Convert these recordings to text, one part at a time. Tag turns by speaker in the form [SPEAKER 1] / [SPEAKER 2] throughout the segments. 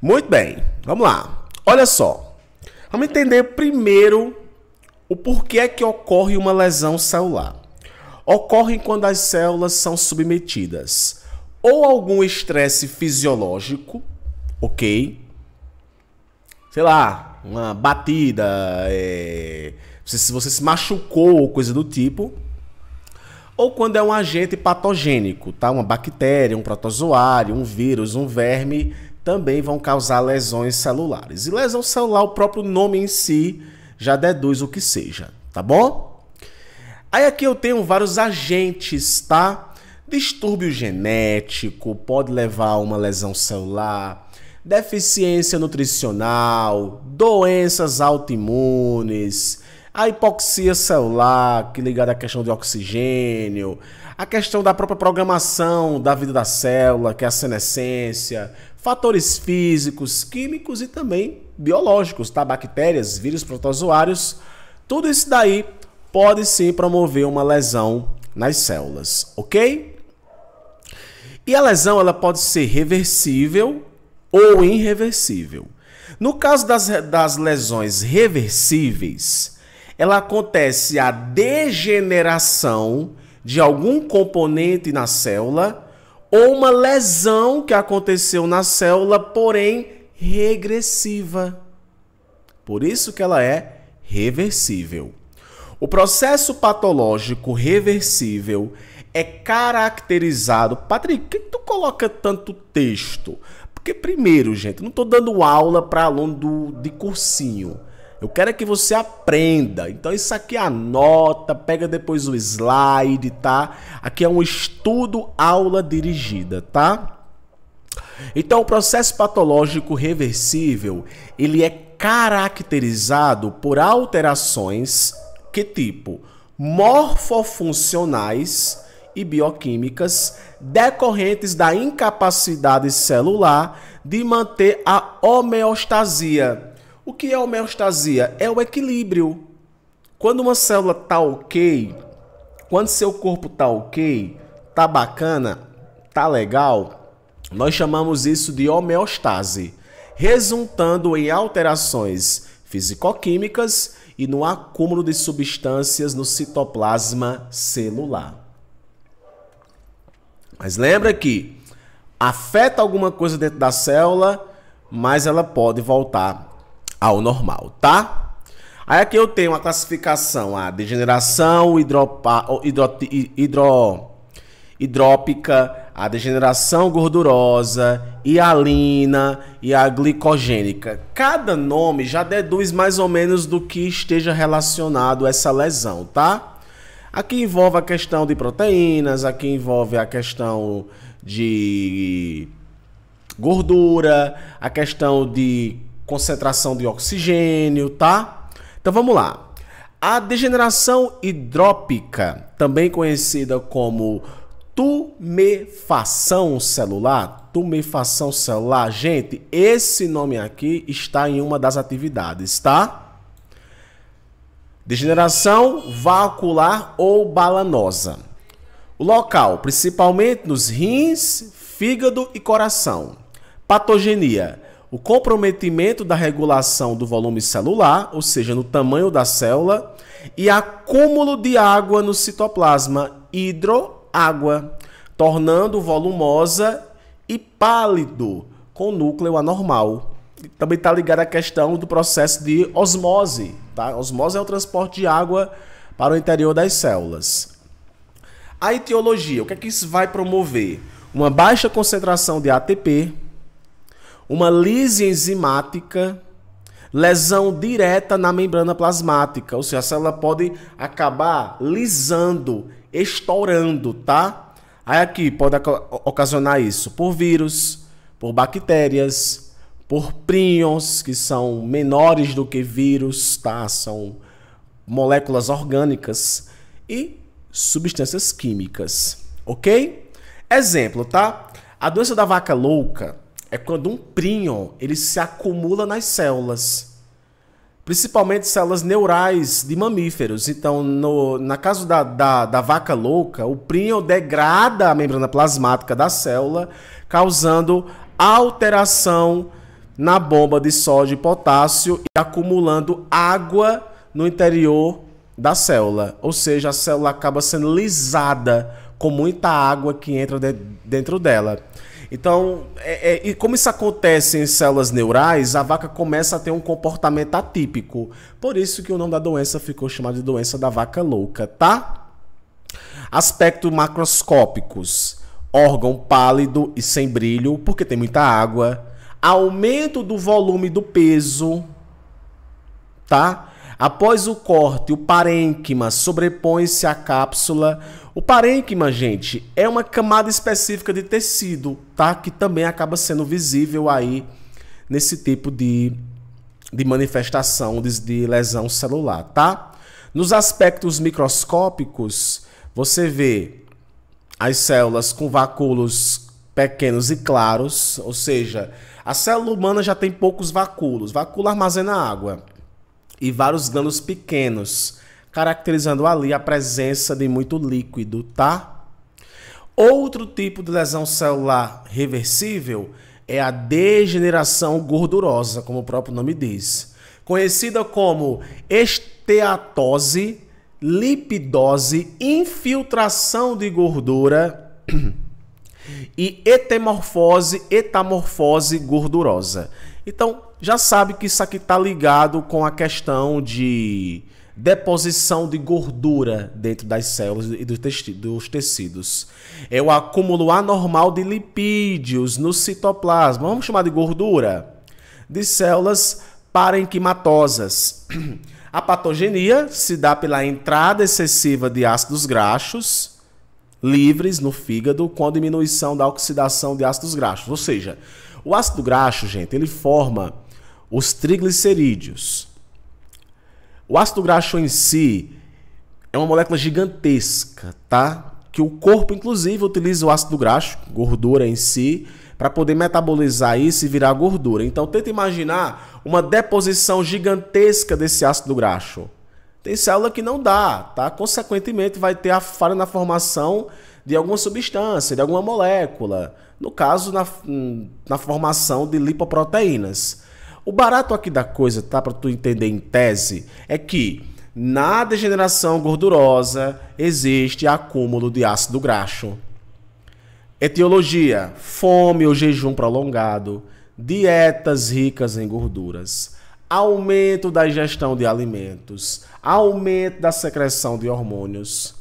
[SPEAKER 1] Muito bem, vamos lá. Olha só, vamos entender primeiro o porquê é que ocorre uma lesão celular. Ocorre quando as células são submetidas ou a algum estresse fisiológico, ok? Sei lá, uma batida, se você se machucou ou coisa do tipo, ou quando é um agente patogênico, tá? Uma bactéria, um protozoário, um vírus, um verme, também vão causar lesões celulares. E lesão celular, o próprio nome em si já deduz o que seja, tá bom? Aí aqui eu tenho vários agentes, tá? Distúrbio genético pode levar a uma lesão celular, deficiência nutricional, doenças autoimunes, a hipoxia celular, que é ligada à questão de oxigênio, a questão da própria programação da vida da célula, que é a senescência, fatores físicos, químicos e também biológicos, tá? Bactérias, vírus, protozoários, tudo isso daí pode sim promover uma lesão nas células, ok? E a lesão ela pode ser reversível ou irreversível. No caso das lesões reversíveis, ela acontece a degeneração de algum componente na célula ou uma lesão que aconteceu na célula, porém regressiva. Por isso que ela é reversível. O processo patológico reversível é caracterizado... Patrick, por que tu coloca tanto texto? Porque primeiro, gente, eu não estou dando aula para aluno de cursinho. Eu quero é que você aprenda. Então isso aqui anota, pega depois o slide, tá? Aqui é um estudo aula dirigida, tá? Então o processo patológico reversível, ele é caracterizado por alterações que tipo morfofuncionais e bioquímicas decorrentes da incapacidade celular de manter a homeostasia. O que é homeostasia? É o equilíbrio. Quando uma célula tá ok, quando seu corpo tá ok, tá bacana, tá legal, nós chamamos isso de homeostase, resultando em alterações fisicoquímicas e no acúmulo de substâncias no citoplasma celular. Mas lembra que afeta alguma coisa dentro da célula, mas ela pode voltar ao normal, tá? Aí aqui eu tenho a classificação, a degeneração hidrópica, a degeneração gordurosa, hialina e a glicogênica. Cada nome já deduz mais ou menos do que esteja relacionado a essa lesão, tá? Aqui envolve a questão de proteínas, aqui envolve a questão de gordura, a questão de concentração de oxigênio, tá? Então vamos lá. A degeneração hidrópica, também conhecida como tumefação celular, gente, esse nome aqui está em uma das atividades, tá? Degeneração vascular ou balanosa. O local, principalmente nos rins, fígado e coração. Patogenia, o comprometimento da regulação do volume celular, ou seja, no tamanho da célula, e acúmulo de água no citoplasma, hidroágua, tornando volumosa e pálido, com núcleo anormal. Também está ligado à questão do processo de osmose, tá? Osmose é o transporte de água para o interior das células. A etiologia, o que é que isso vai promover? Uma baixa concentração de ATP, uma lise enzimática, lesão direta na membrana plasmática, ou seja, a célula pode acabar lisando, estourando, tá? Aí aqui pode ocasionar isso por vírus, por bactérias, por príons, que são menores do que vírus, tá? São moléculas orgânicas e substâncias químicas, ok? Exemplo, tá? A doença da vaca louca é quando um príon ele se acumula nas células, principalmente células neurais de mamíferos. Então, na caso da vaca louca, o príon degrada a membrana plasmática da célula, causando alteração na bomba de sódio e potássio e acumulando água no interior da célula. Ou seja, a célula acaba sendo lisada com muita água que entra dentro dela. Então, e como isso acontece em células neurais, a vaca começa a ter um comportamento atípico. Por isso que o nome da doença ficou chamado de doença da vaca louca, tá? Aspectos macroscópicos. Órgão pálido e sem brilho, porque tem muita água. Aumento do volume do peso, tá? Após o corte, o parênquima sobrepõe-se à cápsula. O parênquima, gente, é uma camada específica de tecido, tá? Que também acaba sendo visível aí nesse tipo de manifestação de lesão celular, tá? Nos aspectos microscópicos, você vê as células com vacúolos pequenos e claros, ou seja, a célula humana já tem poucos vacúolos. Vacúolo armazena água. E vários grânulos pequenos, caracterizando ali a presença de muito líquido, tá? Outro tipo de lesão celular reversível é a degeneração gordurosa, como o próprio nome diz, conhecida como esteatose, lipidose, infiltração de gordura e etamorfose gordurosa. Então, já sabe que isso aqui está ligado com a questão de deposição de gordura dentro das células e dos tecidos. É o acúmulo anormal de lipídios no citoplasma. Vamos chamar de gordura? De células parenquimatosas. A patogenia se dá pela entrada excessiva de ácidos graxos livres no fígado com a diminuição da oxidação de ácidos graxos. Ou seja, o ácido graxo, gente, ele forma os triglicerídeos. O ácido graxo em si é uma molécula gigantesca, tá? Que o corpo, inclusive, utiliza o ácido graxo, gordura em si, para poder metabolizar isso e virar gordura. Então, tenta imaginar uma deposição gigantesca desse ácido graxo. Tem célula que não dá, tá? Consequentemente, vai ter a falha na formação de alguma substância, de alguma molécula. No caso, na formação de lipoproteínas. O barato aqui da coisa, tá? Para tu entender em tese, é que na degeneração gordurosa existe acúmulo de ácido graxo. Etiologia: fome ou jejum prolongado, dietas ricas em gorduras, aumento da ingestão de alimentos, aumento da secreção de hormônios.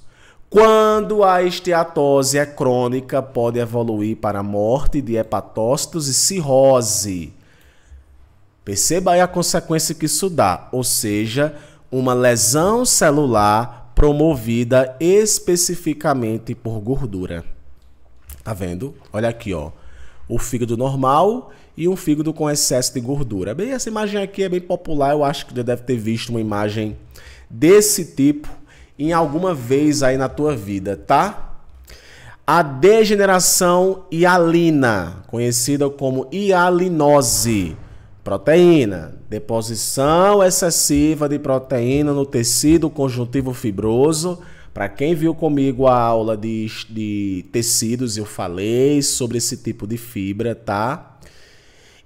[SPEAKER 1] Quando a esteatose é crônica, pode evoluir para a morte de hepatócitos e cirrose. Perceba aí a consequência que isso dá, ou seja, uma lesão celular promovida especificamente por gordura. Tá vendo? Olha aqui, ó. O fígado normal e um fígado com excesso de gordura. Bem, essa imagem aqui é bem popular, eu acho que já deve ter visto uma imagem desse tipo em alguma vez aí na tua vida, tá? A degeneração hialina, conhecida como hialinose. Proteína, deposição excessiva de proteína no tecido conjuntivo fibroso. Para quem viu comigo a aula de tecidos, eu falei sobre esse tipo de fibra, tá?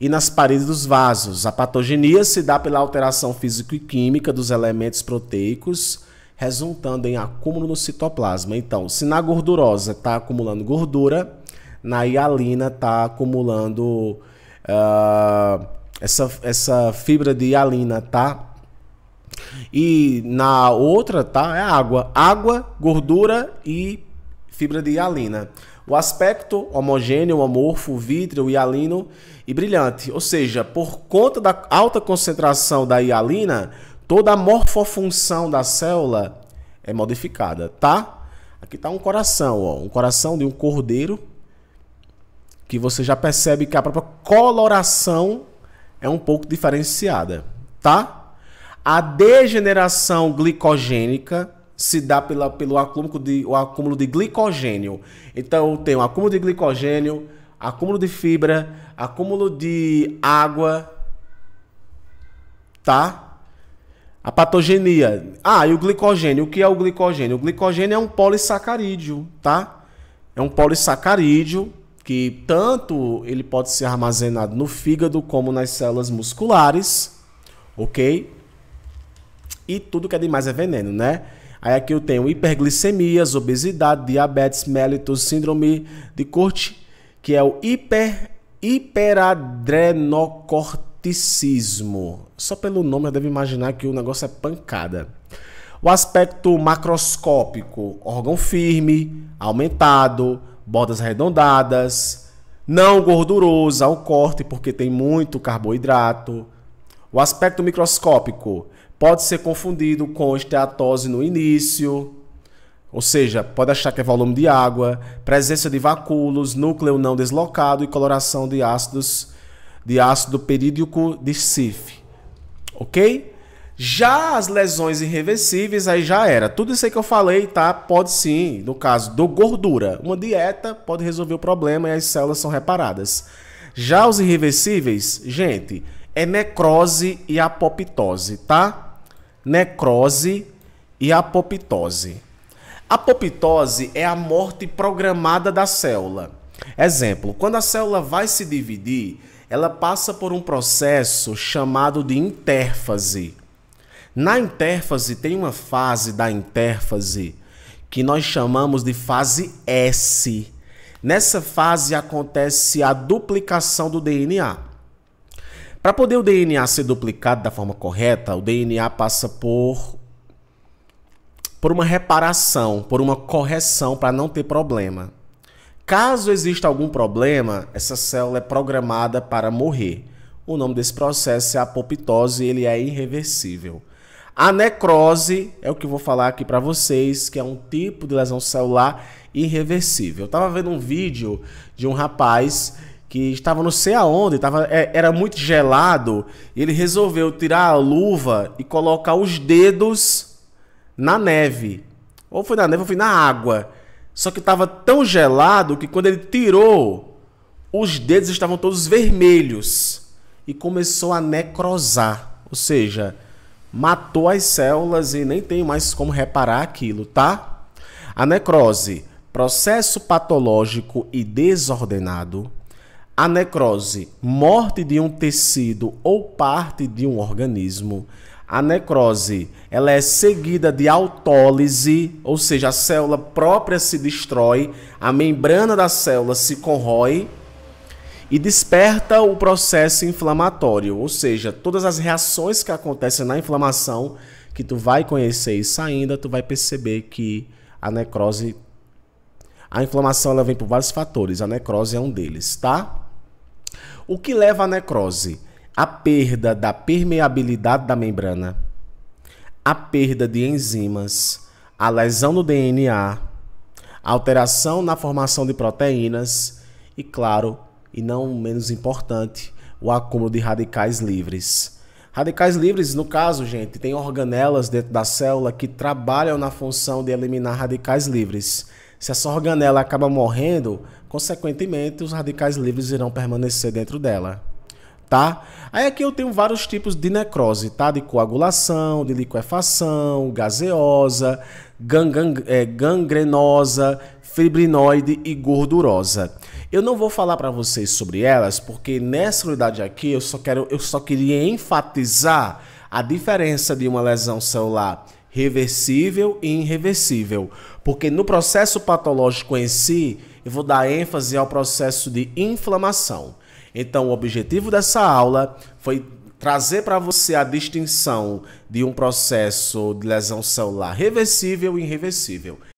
[SPEAKER 1] E nas paredes dos vasos. A patogenia se dá pela alteração físico e química dos elementos proteicos, resultando em acúmulo no citoplasma. Então, se na gordurosa está acumulando gordura, na hialina está acumulando essa fibra de hialina, tá? E na outra, tá? É água. Água, gordura e fibra de hialina. O aspecto homogêneo, amorfo, vítreo, hialino e brilhante. Ou seja, por conta da alta concentração da hialina, toda a morfofunção da célula é modificada, tá? Aqui tá um coração, ó. Um coração de um cordeiro, que você já percebe que a própria coloração é um pouco diferenciada, tá? A degeneração glicogênica se dá pelo acúmulo de glicogênio. Então, tem o acúmulo de glicogênio, acúmulo de fibra, acúmulo de água, tá? A patogenia. E o glicogênio. O que é o glicogênio? O glicogênio é um polissacarídeo, tá? É um polissacarídeo que tanto ele pode ser armazenado no fígado como nas células musculares, ok? E tudo que é demais é veneno, né? Aí aqui eu tenho hiperglicemias, obesidade, diabetes mellitus, síndrome de Cushing, que é o hiperadrenocorticismo. Só pelo nome eu devo imaginar que o negócio é pancada. O aspecto macroscópico, órgão firme, aumentado, bordas arredondadas, não gorduroso ao corte porque tem muito carboidrato. O aspecto microscópico pode ser confundido com esteatose no início, ou seja, pode achar que é volume de água, presença de vacúolos, núcleo não deslocado e coloração de ácido perídico de Sif, ok? Já as lesões irreversíveis, aí já era. Tudo isso aí que eu falei, tá? Pode sim, no caso do gordura. Uma dieta pode resolver o problema e as células são reparadas. Já os irreversíveis, gente, é necrose e apoptose, tá? Necrose e apoptose. Apoptose é a morte programada da célula. Exemplo, quando a célula vai se dividir, ela passa por um processo chamado de intérfase. Na intérfase, tem uma fase da intérfase que nós chamamos de fase S. Nessa fase acontece a duplicação do DNA. Para poder o DNA ser duplicado da forma correta, o DNA passa por uma reparação, por uma correção para não ter problema. Caso exista algum problema, essa célula é programada para morrer. O nome desse processo é apoptose e ele é irreversível. A necrose é o que eu vou falar aqui para vocês, que é um tipo de lesão celular irreversível. Eu estava vendo um vídeo de um rapaz que estava não sei aonde, era muito gelado, e ele resolveu tirar a luva e colocar os dedos na neve. Ou foi na neve ou foi na água. Só que estava tão gelado que quando ele tirou, os dedos estavam todos vermelhos e começou a necrosar, ou seja, matou as células e nem tem mais como reparar aquilo, tá? A necrose, processo patológico e desordenado. A necrose, morte de um tecido ou parte de um organismo. A necrose, ela é seguida de autólise, ou seja, a célula própria se destrói, a membrana da célula se corrói e desperta o processo inflamatório, ou seja, todas as reações que acontecem na inflamação, que tu vai conhecer isso ainda, tu vai perceber que a necrose, a inflamação ela vem por vários fatores, a necrose é um deles, tá? O que leva à necrose? A perda da permeabilidade da membrana, a perda de enzimas, a lesão no DNA, a alteração na formação de proteínas e, claro, e não menos importante, o acúmulo de radicais livres. Radicais livres, no caso, gente, tem organelas dentro da célula que trabalham na função de eliminar radicais livres. Se essa organela acaba morrendo, consequentemente, os radicais livres irão permanecer dentro dela. Tá? Aí aqui eu tenho vários tipos de necrose, tá? De coagulação, de liquefação, gaseosa, gangrenosa, fibrinoide e gordurosa. Eu não vou falar para vocês sobre elas, porque nessa unidade aqui eu só queria enfatizar a diferença de uma lesão celular reversível e irreversível, porque no processo patológico em si, eu vou dar ênfase ao processo de inflamação. Então, o objetivo dessa aula foi trazer para você a distinção de um processo de lesão celular reversível e irreversível.